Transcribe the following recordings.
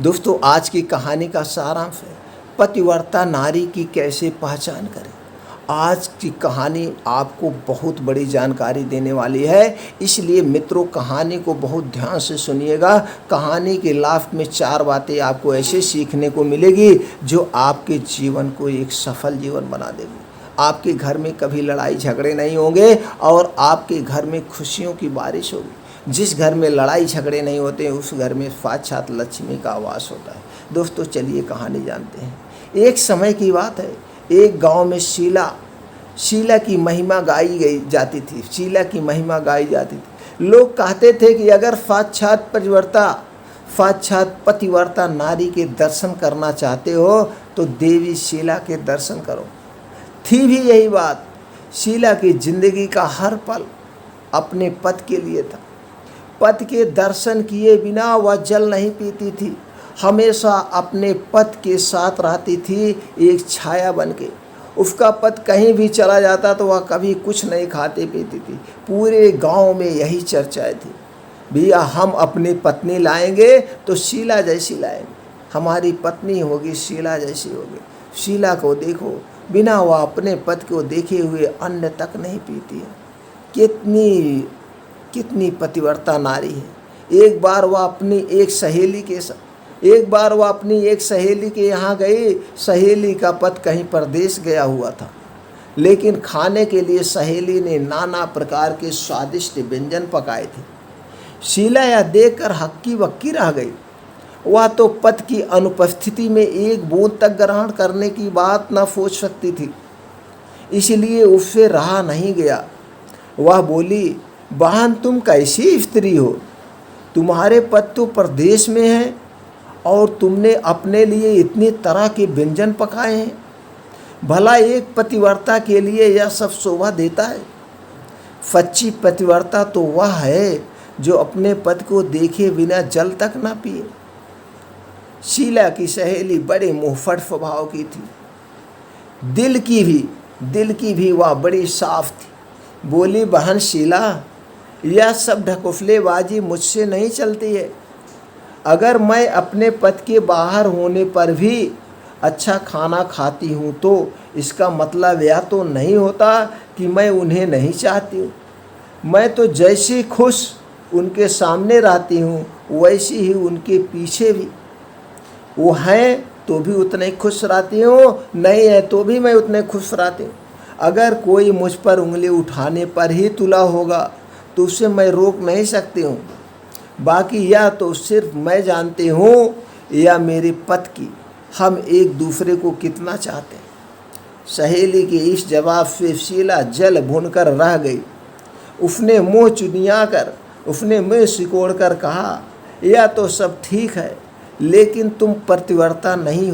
दोस्तों, आज की कहानी का सारांश है पतिव्रता नारी की कैसे पहचान करें। आज की कहानी आपको बहुत बड़ी जानकारी देने वाली है, इसलिए मित्रों कहानी को बहुत ध्यान से सुनिएगा। कहानी के लास्ट में 4 बातें आपको ऐसे सीखने को मिलेगी जो आपके जीवन को एक सफल जीवन बना देगी। आपके घर में कभी लड़ाई झगड़े नहीं होंगे और आपके घर में खुशियों की बारिश होगी। जिस घर में लड़ाई झगड़े नहीं होते उस घर में साक्षात लक्ष्मी का वास होता है। दोस्तों चलिए कहानी जानते हैं। एक समय की बात है, एक गांव में शीला की महिमा गाई जाती थी। शीला की महिमा गाई जाती थी। लोग कहते थे कि अगर साक्षात पतिव्रता नारी के दर्शन करना चाहते हो तो देवी शीला के दर्शन करो। थी भी यही बात। शीला की जिंदगी का हर पल अपने पति के लिए था। पति के दर्शन किए बिना वह जल नहीं पीती थी। हमेशा अपने पति के साथ रहती थी, एक छाया बनके। उसका पति कहीं भी चला जाता तो वह कभी कुछ नहीं खाती पीती थी। पूरे गांव में यही चर्चाएं थी, भैया हम अपनी पत्नी लाएंगे तो शीला जैसी लाएंगे, हमारी पत्नी होगी शीला जैसी होगी। शीला को देखो, बिना वह अपने पति को देखे हुए अन्न तक नहीं पीती है। कितनी पतिव्रता नारी है। एक बार वह अपनी एक सहेली के यहाँ गई। सहेली का पति कहीं परदेश गया हुआ था, लेकिन खाने के लिए सहेली ने नाना प्रकार के स्वादिष्ट व्यंजन पकाए थे। शीला यह देखकर हक्की बक्की रह गई। वह तो पति की अनुपस्थिति में एक बूंद तक ग्रहण करने की बात न सोच सकती थी, इसलिए उससे रहा नहीं गया। वह बोली, बहन तुम कैसी स्त्री हो? तुम्हारे पति तो परदेश में हैं और तुमने अपने लिए इतनी तरह के व्यंजन पकाए हैं। भला एक पतिव्रता के लिए यह सब शोभा देता है? सच्ची पतिव्रता तो वह है जो अपने पति को देखे बिना जल तक ना पिए। शीला की सहेली बड़े मुंहफट स्वभाव की थी। दिल की भी वह बड़ी साफ थी। बोली, बहन शीला, यह सब ढकोसलेबाजी मुझसे नहीं चलती है। अगर मैं अपने पति के बाहर होने पर भी अच्छा खाना खाती हूँ तो इसका मतलब यह तो नहीं होता कि मैं उन्हें नहीं चाहती हूँ। मैं तो जैसी खुश उनके सामने रहती हूँ वैसी ही उनके पीछे भी। वो हैं तो भी उतने खुश रहती हूँ, नहीं है तो भी मैं उतने खुश रहती हूँ। अगर कोई मुझ पर उंगली उठाने पर ही तुला होगा तो उसे मैं रोक नहीं सकती हूँ। बाकी यह तो सिर्फ मैं जानती हूँ या मेरे पति की हम एक दूसरे को कितना चाहते हैं। सहेली के इस जवाब से शीला जल भूनकर रह गई। उसने मुँह सिकोड़ कर कहा, यह तो सब ठीक है, लेकिन तुम पतिव्रता नहीं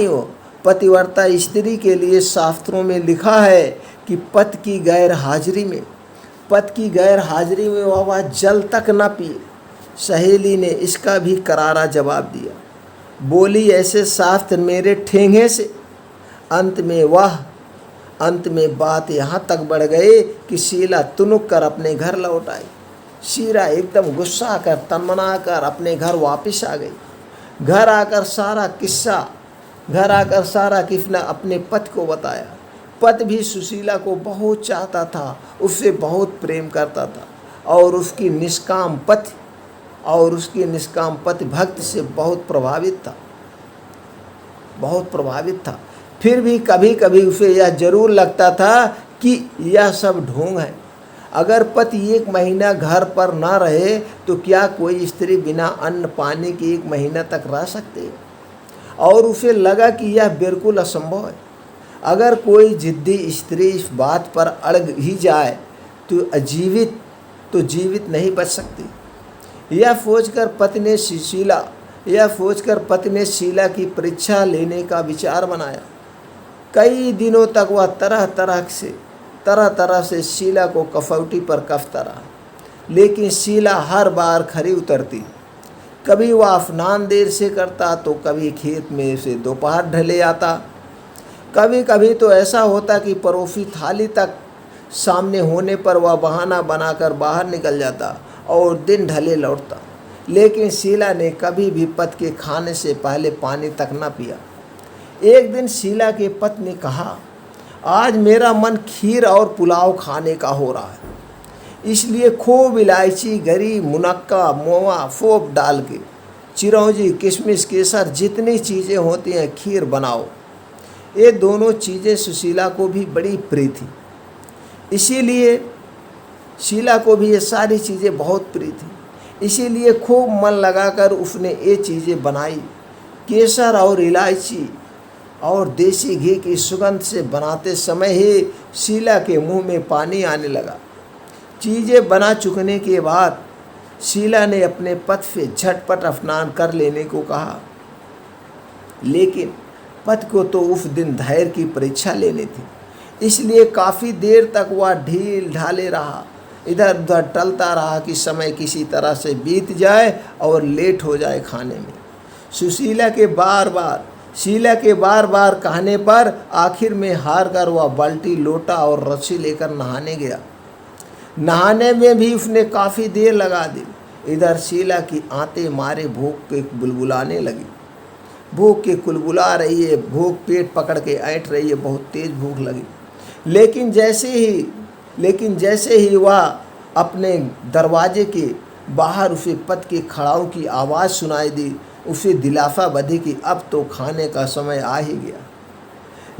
हो। पतिव्रता स्त्री के लिए शास्त्रों में लिखा है कि पति की गैर हाजिरी में वह जल तक न पिए। सहेली ने इसका भी करारा जवाब दिया। बोली, ऐसे शास्त्र मेरे ठेंगे से। अंत में बात यहाँ तक बढ़ गई कि शीला तुनुक कर अपने घर लौट आई। शीला एकदम गुस्सा कर तनमना कर अपने घर वापस आ गई। घर आकर सारा किस्सा अपने पति को बताया। पति भी सुशीला को बहुत चाहता था, उससे बहुत प्रेम करता था और उसकी निष्काम पति भक्ति से बहुत प्रभावित था। फिर भी कभी कभी उसे यह जरूर लगता था कि यह सब ढोंग है। अगर पति 1 महीना घर पर न रहे तो क्या कोई स्त्री बिना अन्न पानी के 1 महीना तक रह सकती है? और उसे लगा कि यह बिल्कुल असंभव है। अगर कोई जिद्दी स्त्री इस बात पर अड़ ही जाए तो जीवित नहीं बच सकती। यह सोचकर पति ने शीला की परीक्षा लेने का विचार बनाया। कई दिनों तक वह तरह तरह से शीला को कसौटी पर कसता रहा, लेकिन शीला हर बार खरी उतरती। कभी वह स्नान देर से करता तो कभी खेत में से दोपहर ढले आता। कभी कभी तो ऐसा होता कि परोसी थाली तक सामने होने पर वह बहाना बनाकर बाहर निकल जाता और दिन ढले लौटता। लेकिन शीला ने कभी भी पति के खाने से पहले पानी तक न पिया। एक दिन शीला के पति ने कहा, आज मेरा मन खीर और पुलाव खाने का हो रहा है, इसलिए खूब इलायची, गरी, मुनक्का, मोवा, फोप डाल के चिरौंजी, किशमिश, केसर जितनी चीज़ें होती हैं खीर बनाओ। ये दोनों चीज़ें सुशीला को भी बड़ी प्रिय थी, इसीलिए शीला को भी ये सारी चीज़ें बहुत प्रिय थी, इसीलिए खूब मन लगाकर उसने ये चीज़ें बनाई। केसर और इलायची और देसी घी की सुगंध से बनाते समय ही शीला के मुंह में पानी आने लगा। चीज़ें बना चुकने के बाद शीला ने अपने पति से झटपट स्नान कर लेने को कहा, लेकिन पति को तो उस दिन धैर्य की परीक्षा लेनी थी, इसलिए काफ़ी देर तक वह ढील ढाले रहा, इधर उधर टलता रहा कि समय किसी तरह से बीत जाए और लेट हो जाए खाने में। शीला के बार बार कहने पर आखिर में हार कर वह बाल्टी, लोटा और रस्सी लेकर नहाने गया। नहाने में भी उसने काफ़ी देर लगा दी। इधर शीला की आंतें मारे भूख के बुलबुलाने लगी। भूख के कुलबुला रही है, भूख पेट पकड़ के ऐंठ रही है, बहुत तेज भूख लगी। लेकिन जैसे ही वह अपने दरवाजे के बाहर उसे पति के खड़ाऊ की आवाज़ सुनाई दी, उसे दिलासा बधी कि अब तो खाने का समय आ ही गया।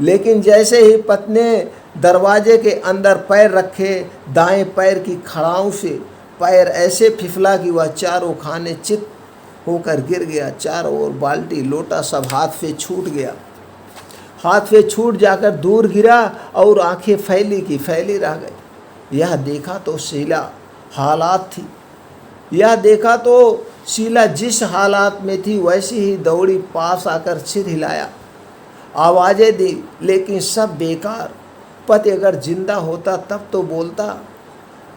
लेकिन जैसे ही पति ने दरवाजे के अंदर पैर रखे, दाएं पैर की खड़ाऊ से पैर ऐसे फिसला कि वह चारों खाने चित होकर गिर गया। चारों ओर बाल्टी, लोटा सब हाथ से छूट गया। हाथ से छूट जाकर दूर गिरा और आंखें फैली की फैली रह गई। यह देखा तो शीला जिस हालात में थी वैसी ही दौड़ी, पास आकर सिर हिलाया, आवाज़ें दी, लेकिन सब बेकार। पति अगर जिंदा होता तब तो बोलता,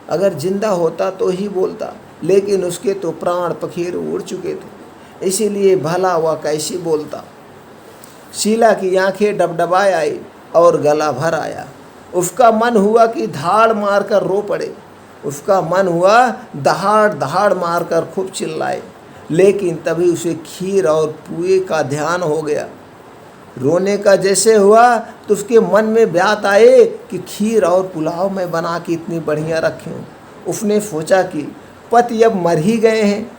अगर जिंदा होता तो ही बोलता, लेकिन उसके तो प्राण पखेरु उड़ चुके थे, इसीलिए भला वह कैसे बोलता। शीला की आंखें डबडबाए आई और गला भर आया। उसका मन हुआ कि धाड़ मारकर रो पड़े, उसका मन हुआ दहाड़ दहाड़ मारकर खूब चिल्लाए, लेकिन तभी उसे खीर और पुए का ध्यान हो गया। रोने का जैसे हुआ तो उसके मन में बात आए कि खीर और पुलाव मैं बना के इतनी बढ़िया रखे हूँ। उसने सोचा कि पति अब मर ही गए हैं,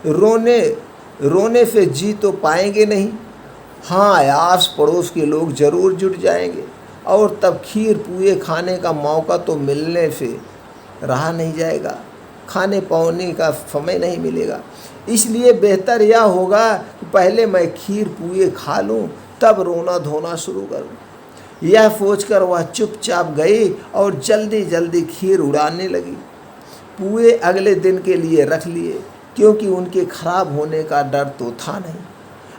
रोने से जी तो पाएंगे नहीं। हाँ, आस पड़ोस के लोग जरूर जुट जाएंगे और तब खीर पुए खाने का मौका तो मिलने से रहा नहीं जाएगा, खाने पाने का समय नहीं मिलेगा। इसलिए बेहतर यह होगा कि पहले मैं खीर पुए खा लूँ, तब रोना धोना शुरू करूँ। यह सोचकर वह चुपचाप गई और जल्दी जल्दी खीर उड़ाने लगी। पुए अगले दिन के लिए रख लिए, क्योंकि उनके खराब होने का डर तो था नहीं।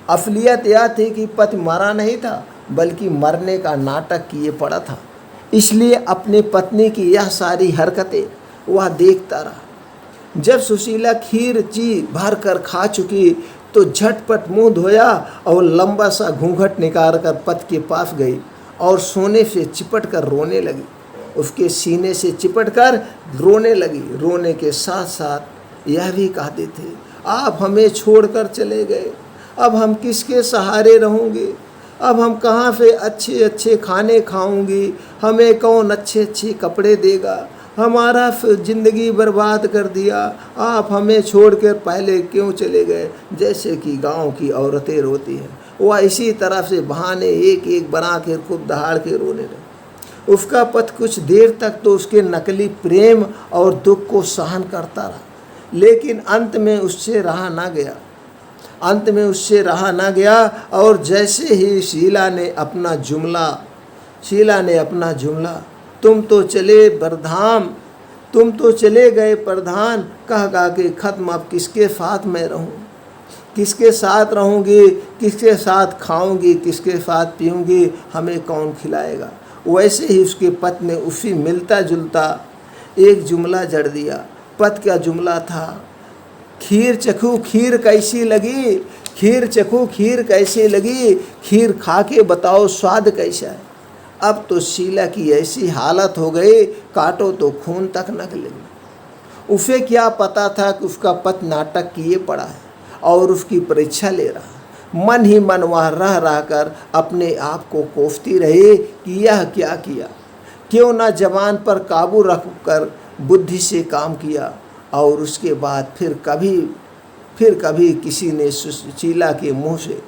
असलियत यह थी कि पति मरा नहीं था, बल्कि मरने का नाटक किए पड़ा था। इसलिए अपनी पत्नी की यह सारी हरकतें वह देखता रहा। जब सुशीला खीर जी भर कर खा चुकी तो झटपट मुंह धोया और लंबा सा घूंघट निकाल कर पति के पास गई और सोने से चिपट कर रोने लगी। उसके सीने से चिपट कर रोने लगी। रोने के साथ साथ यह भी कहते थे, आप हमें छोड़कर चले गए, अब हम किसके सहारे रहेंगे, अब हम कहाँ से अच्छे अच्छे खाने खाऊंगी, हमें कौन अच्छे अच्छे कपड़े देगा, हमारा ज़िंदगी बर्बाद कर दिया, आप हमें छोड़कर पहले क्यों चले गए। जैसे कि गांव की औरतें रोती हैं, वह इसी तरह से बहाने एक एक बना के खूब दहाड़ के रोने लगे। उसका पति कुछ देर तक तो उसके नकली प्रेम और दुख को सहन करता रहा, लेकिन अंत में उससे रहा ना गया और जैसे ही शीला ने अपना जुमला तुम तो चले गए प्रधान कह के ख़त्म, अब किसके साथ मैं रहूं, किसके साथ रहूंगी, किसके साथ खाऊंगी, किसके साथ पीऊंगी, हमें कौन खिलाएगा। वैसे ही उसके पति ने उसी मिलता जुलता एक जुमला जड़ दिया। पति का जुमला था, खीर चखूँ खीर कैसी लगी, खीर चखूँ खीर कैसी लगी, खीर खा के बताओ स्वाद कैसा है। अब तो शीला की ऐसी हालत हो गई, काटो तो खून तक निकले। उसे क्या पता था कि उसका पति नाटक किए पड़ा है और उसकी परीक्षा ले रहा। मन ही मन वह रह रह कर अपने आप को कोसती रही कि यह क्या किया, क्यों ना जबान पर काबू रख कर बुद्धि से काम किया। और उसके बाद फिर कभी किसी ने शीला के मुंह से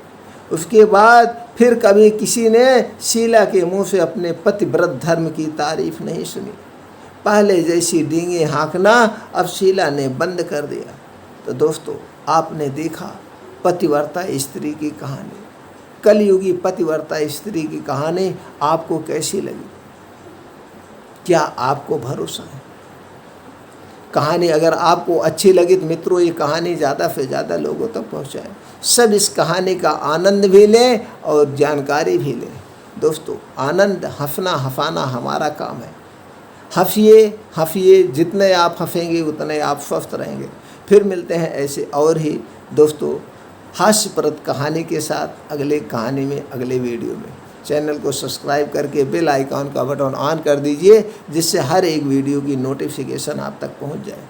शीला के मुंह से अपने पतिव्रत धर्म की तारीफ नहीं सुनी। पहले जैसी डींगे हाँकना अब शीला ने बंद कर दिया। तो दोस्तों, आपने देखा पतिव्रता स्त्री की कहानी, कलयुगी पतिव्रता स्त्री की कहानी आपको कैसी लगी? क्या आपको भरोसा है? कहानी अगर आपको अच्छी लगी तो मित्रों ये कहानी ज़्यादा से ज़्यादा लोगों तक पहुँचाएं। सब इस कहानी का आनंद भी लें और जानकारी भी लें। दोस्तों, आनंद हंसना हंसाना हमारा काम है। हंसिए, जितने आप हंसेंगे उतने आप स्वस्थ रहेंगे। फिर मिलते हैं ऐसे और ही दोस्तों हास्यप्रद कहानी के साथ अगले कहानी में, अगले वीडियो में। चैनल को सब्सक्राइब करके बेल आइकॉन का बटन ऑन कर दीजिए, जिससे हर एक वीडियो की नोटिफिकेशन आप तक पहुंच जाए।